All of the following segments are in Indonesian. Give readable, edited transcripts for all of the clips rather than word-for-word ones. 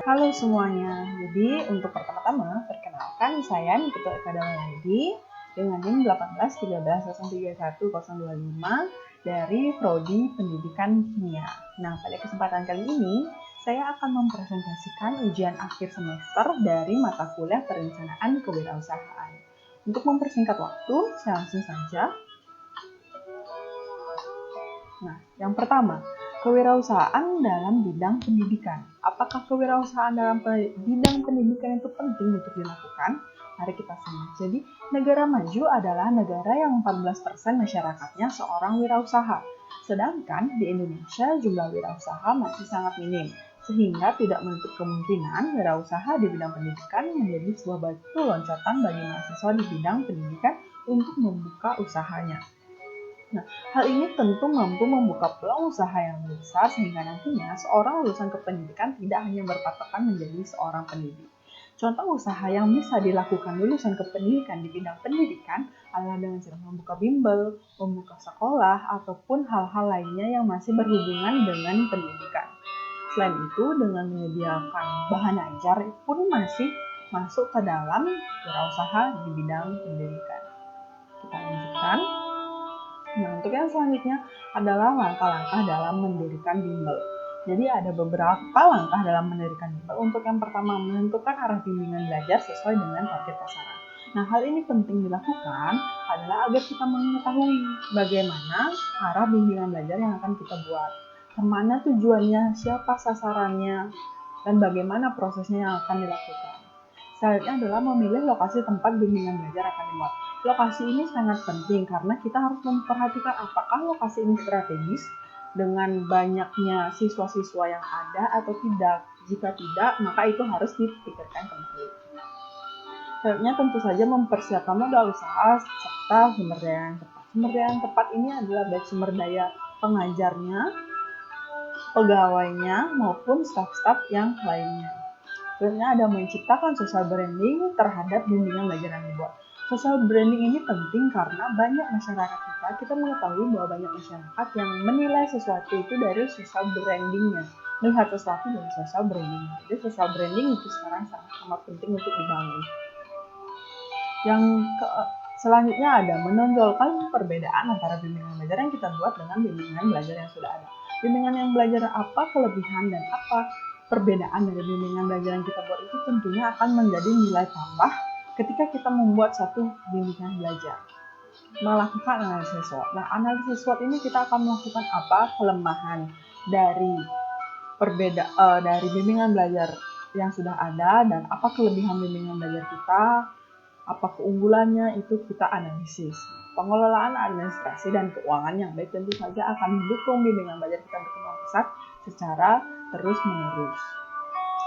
Halo semuanya, jadi untuk pertama-tama, perkenalkan saya Ketua Akademi ID dengan NIM 1813031025 dari Prodi Pendidikan Kimia. Nah, pada kesempatan kali ini, saya akan mempresentasikan ujian akhir semester dari mata kuliah Perencanaan Kewirausahaan. Untuk mempersingkat waktu, saya langsung saja. Nah, yang pertama, kewirausahaan dalam bidang pendidikan. Apakah kewirausahaan dalam bidang pendidikan itu penting untuk dilakukan? Mari kita simak. Jadi, negara maju adalah negara yang 14% masyarakatnya seorang wirausaha. Sedangkan di Indonesia jumlah wirausaha masih sangat minim, sehingga tidak menutup kemungkinan wirausaha di bidang pendidikan menjadi sebuah batu loncatan bagi mahasiswa di bidang pendidikan untuk membuka usahanya. Nah, hal ini tentu mampu membuka peluang usaha yang lebih besar sehingga nantinya seorang lulusan kependidikan tidak hanya berpatokan menjadi seorang pendidik. Contoh usaha yang bisa dilakukan lulusan kependidikan di bidang pendidikan adalah dengan cara membuka bimbel, membuka sekolah, ataupun hal-hal lainnya yang masih berhubungan dengan pendidikan. Selain itu, dengan menyediakan bahan ajar pun masih masuk ke dalam wirausaha di bidang pendidikan. Kita lanjutkan. Nah, untuk yang selanjutnya adalah langkah-langkah dalam mendirikan bimbel. Jadi ada beberapa langkah dalam mendirikan bimbel. Untuk yang pertama, menentukan arah bimbingan belajar sesuai dengan target sasaran. Nah, hal ini penting dilakukan adalah agar kita mengetahui bagaimana arah bimbingan belajar yang akan kita buat. Kemana tujuannya, siapa sasarannya, dan bagaimana prosesnya yang akan dilakukan. Selanjutnya adalah memilih lokasi tempat bimbingan belajar akan dibuat. Lokasi ini sangat penting karena kita harus memperhatikan apakah lokasi ini strategis dengan banyaknya siswa-siswa yang ada atau tidak. Jika tidak, maka itu harus dipikirkan kembali. Selanjutnya tentu saja mempersiapkan modal usaha serta sumber daya yang tepat. Sumber daya yang tepat ini adalah baik sumber daya pengajarnya, pegawainya, maupun staf-staf yang lainnya. Selanjutnya ada menciptakan social branding terhadap bimbingan belajar yang dibuat. Social branding ini penting karena banyak masyarakat kita mengetahui bahwa banyak masyarakat yang menilai sesuatu itu dari social brandingnya. Melihat sesuatu dari social branding. Jadi social branding itu sekarang sangat penting untuk dibangun. Yang selanjutnya ada menonjolkan perbedaan antara bimbingan belajar yang kita buat dengan bimbingan belajar yang sudah ada. Bimbingan yang belajar apa kelebihan dan apa perbedaan dari bimbingan belajar yang kita buat itu tentunya akan menjadi nilai tambah ketika kita membuat satu bimbingan belajar. Melakukan analisis SWOT. Nah, analisis SWOT ini kita akan melakukan apa kelemahan dari dari bimbingan belajar yang sudah ada dan apa kelebihan bimbingan belajar kita, apa keunggulannya itu kita analisis. Pengelolaan administrasi dan keuangan yang baik tentu saja akan mendukung bimbingan belajar kita berkembang pesat secara terus-menerus.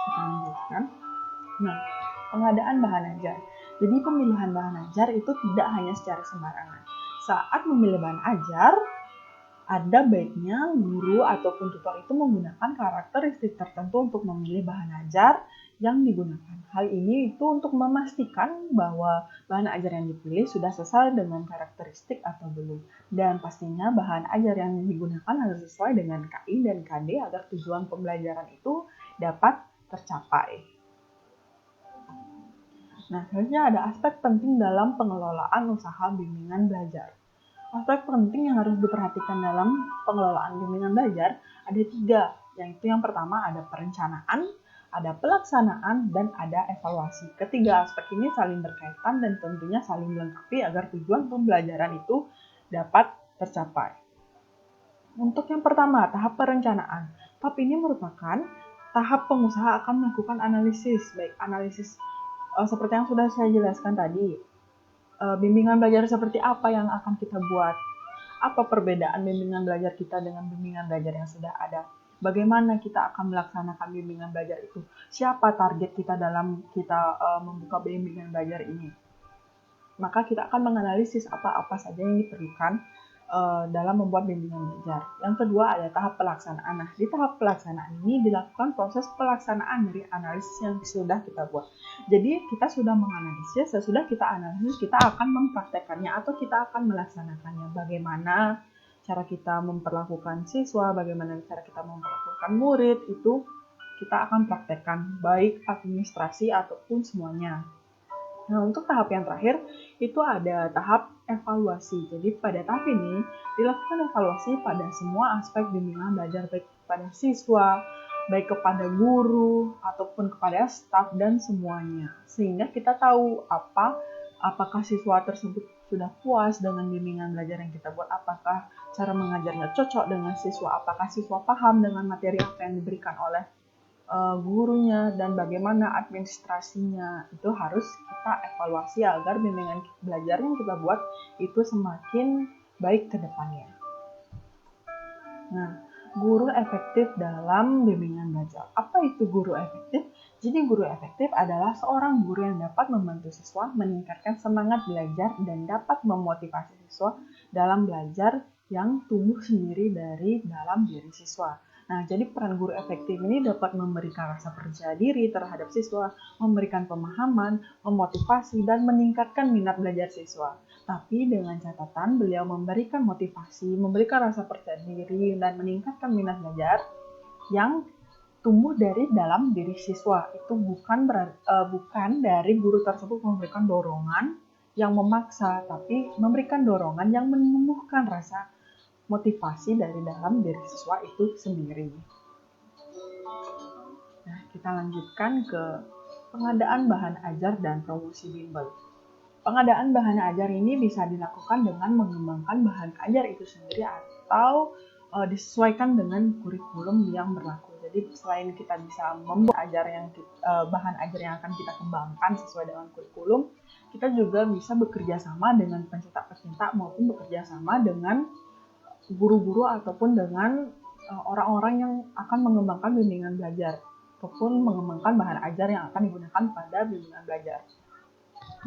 Kita lanjutkan. Nah, pengadaan bahan ajar. Jadi pemilihan bahan ajar itu tidak hanya secara sembarangan. Saat memilih bahan ajar, ada baiknya guru ataupun tutor itu menggunakan karakteristik tertentu untuk memilih bahan ajar yang digunakan. Hal ini itu untuk memastikan bahwa bahan ajar yang dipilih sudah sesuai dengan karakteristik atau belum. Dan pastinya bahan ajar yang digunakan harus sesuai dengan KI dan KD agar tujuan pembelajaran itu dapat tercapai. Nah, selanjutnya ada aspek penting dalam pengelolaan usaha bimbingan belajar. Aspek penting yang harus diperhatikan dalam pengelolaan bimbingan belajar ada 3, yaitu yang pertama ada perencanaan, ada pelaksanaan, dan ada evaluasi. Ketiga aspek ini saling berkaitan dan tentunya saling melengkapi agar tujuan pembelajaran itu dapat tercapai. Untuk yang pertama, tahap perencanaan. Tahap ini merupakan tahap pengusaha akan melakukan analisis, baik analisis seperti yang sudah saya jelaskan tadi, bimbingan belajar seperti apa yang akan kita buat, apa perbedaan bimbingan belajar kita dengan bimbingan belajar yang sudah ada, bagaimana kita akan melaksanakan bimbingan belajar itu, siapa target kita dalam kita membuka bimbingan belajar ini. Maka kita akan menganalisis apa-apa saja yang diperlukan dalam membuat bimbingan belajar. Yang kedua ada tahap pelaksanaan. Nah, di tahap pelaksanaan ini dilakukan proses pelaksanaan dari analisis yang sudah kita buat. Jadi kita sudah menganalisis, sesudah kita analisis, kita akan mempraktekannya atau kita akan melaksanakannya. Bagaimana cara kita memperlakukan siswa, bagaimana cara kita memperlakukan murid, itu kita akan praktekkan, baik administrasi ataupun semuanya. Nah, untuk tahap yang terakhir, itu ada tahap evaluasi. Jadi, pada tahap ini, dilakukan evaluasi pada semua aspek bimbingan belajar, baik kepada siswa, baik kepada guru, ataupun kepada staf, dan semuanya. Sehingga kita tahu apakah siswa tersebut sudah puas dengan bimbingan belajar yang kita buat, apakah cara mengajarnya cocok dengan siswa, apakah siswa paham dengan materi apa yang diberikan oleh gurunya, dan bagaimana administrasinya. Itu harus kita evaluasi agar bimbingan belajar yang kita buat itu semakin baik ke depannya. Nah, guru efektif dalam bimbingan belajar. Apa itu guru efektif? Jadi guru efektif adalah seorang guru yang dapat membantu siswa meningkatkan semangat belajar dan dapat memotivasi siswa dalam belajar yang tumbuh sendiri dari dalam diri siswa. Nah, jadi peran guru efektif ini dapat memberikan rasa percaya diri terhadap siswa, memberikan pemahaman, memotivasi, dan meningkatkan minat belajar siswa. Tapi dengan catatan beliau memberikan motivasi, memberikan rasa percaya diri, dan meningkatkan minat belajar yang tumbuh dari dalam diri siswa. Itu bukan dari guru tersebut memberikan dorongan yang memaksa, tapi memberikan dorongan yang menumbuhkan rasa motivasi dari dalam diri siswa itu sendiri. Nah, kita lanjutkan ke pengadaan bahan ajar dan promosi bimbel. Pengadaan bahan ajar ini bisa dilakukan dengan mengembangkan bahan ajar itu sendiri atau disesuaikan dengan kurikulum yang berlaku. Jadi selain kita bisa membuat bahan ajar yang akan kita kembangkan sesuai dengan kurikulum, kita juga bisa bekerja sama dengan pencetak-pencetak maupun bekerja sama dengan guru-guru ataupun dengan orang-orang yang akan mengembangkan bimbingan belajar ataupun mengembangkan bahan ajar yang akan digunakan pada bimbingan belajar.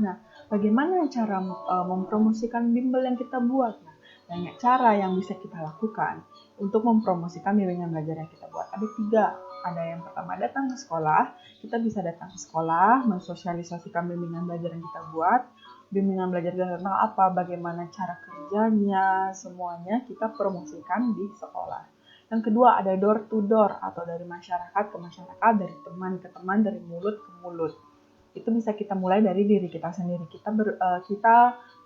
Nah, bagaimana cara mempromosikan bimbel yang kita buat? Nah, banyak cara yang bisa kita lakukan untuk mempromosikan bimbingan belajar yang kita buat. Ada 3. Ada yang pertama, datang ke sekolah. Kita bisa datang ke sekolah, mensosialisasikan bimbingan belajar yang kita buat. Bimbingan belajar tentang apa, bagaimana cara kerjanya, semuanya kita promosikan di sekolah. Yang kedua, ada door to door atau dari masyarakat ke masyarakat, dari teman ke teman, dari mulut ke mulut. Itu bisa kita mulai dari diri kita sendiri. Kita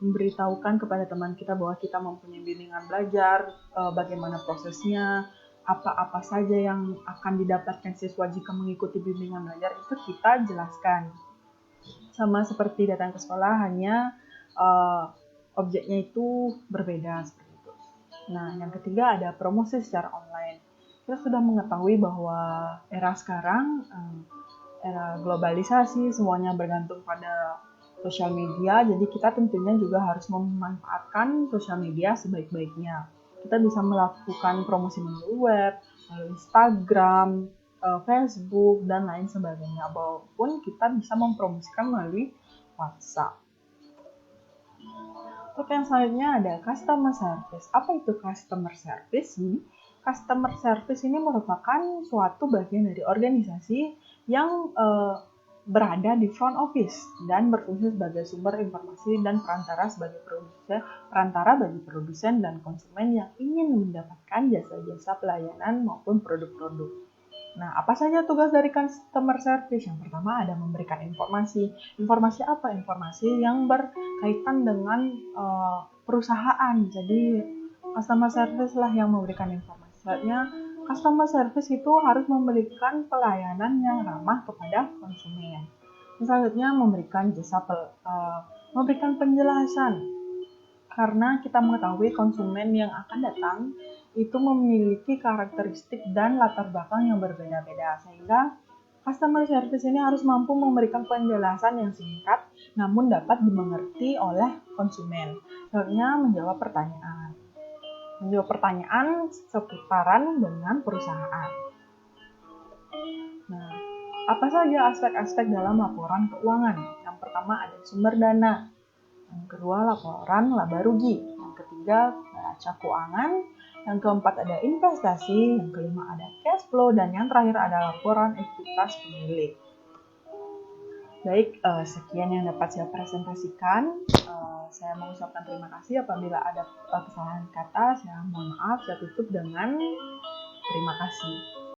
memberitahukan kepada teman kita bahwa kita mempunyai bimbingan belajar, bagaimana prosesnya, apa-apa saja yang akan didapatkan siswa jika mengikuti bimbingan belajar, itu kita jelaskan. Sama seperti datang ke sekolah, hanya objeknya itu berbeda seperti itu. Nah, yang ketiga ada promosi secara online. Kita sudah mengetahui bahwa era sekarang, era globalisasi, semuanya bergantung pada sosial media, jadi kita tentunya juga harus memanfaatkan sosial media sebaik-baiknya. Kita bisa melakukan promosi melalui web, melalui Instagram, Facebook, dan lain sebagainya, maupun kita bisa mempromosikan melalui WhatsApp. Untuk yang selanjutnya ada customer service. Apa itu customer service? Customer service ini merupakan suatu bagian dari organisasi yang berada di front office dan berfungsi sebagai sumber informasi dan perantara bagi produsen dan konsumen yang ingin mendapatkan jasa-jasa pelayanan maupun produk-produk. Nah, apa saja tugas dari customer service? Yang pertama ada memberikan informasi. Informasi apa? Informasi yang berkaitan dengan perusahaan. Jadi, customer service lah yang memberikan informasi. Selanjutnya, customer service itu harus memberikan pelayanan yang ramah kepada konsumen. Selanjutnya, memberikan memberikan penjelasan. Karena kita mengetahui konsumen yang akan datang itu memiliki karakteristik dan latar belakang yang berbeda-beda, sehingga customer service ini harus mampu memberikan penjelasan yang singkat namun dapat dimengerti oleh konsumen. Selanjutnya, menjawab pertanyaan seputaran dengan perusahaan. Nah, apa saja aspek-aspek dalam laporan keuangan? Yang pertama ada sumber dana, yang kedua laporan laba rugi, yang ketiga neraca keuangan, yang keempat ada investasi, yang kelima ada cash flow, dan yang terakhir ada laporan ekuitas pemilik. Baik, sekian yang dapat saya presentasikan. Saya mengucapkan terima kasih. Apabila ada kesalahan kata, saya mohon maaf. Saya tutup dengan terima kasih.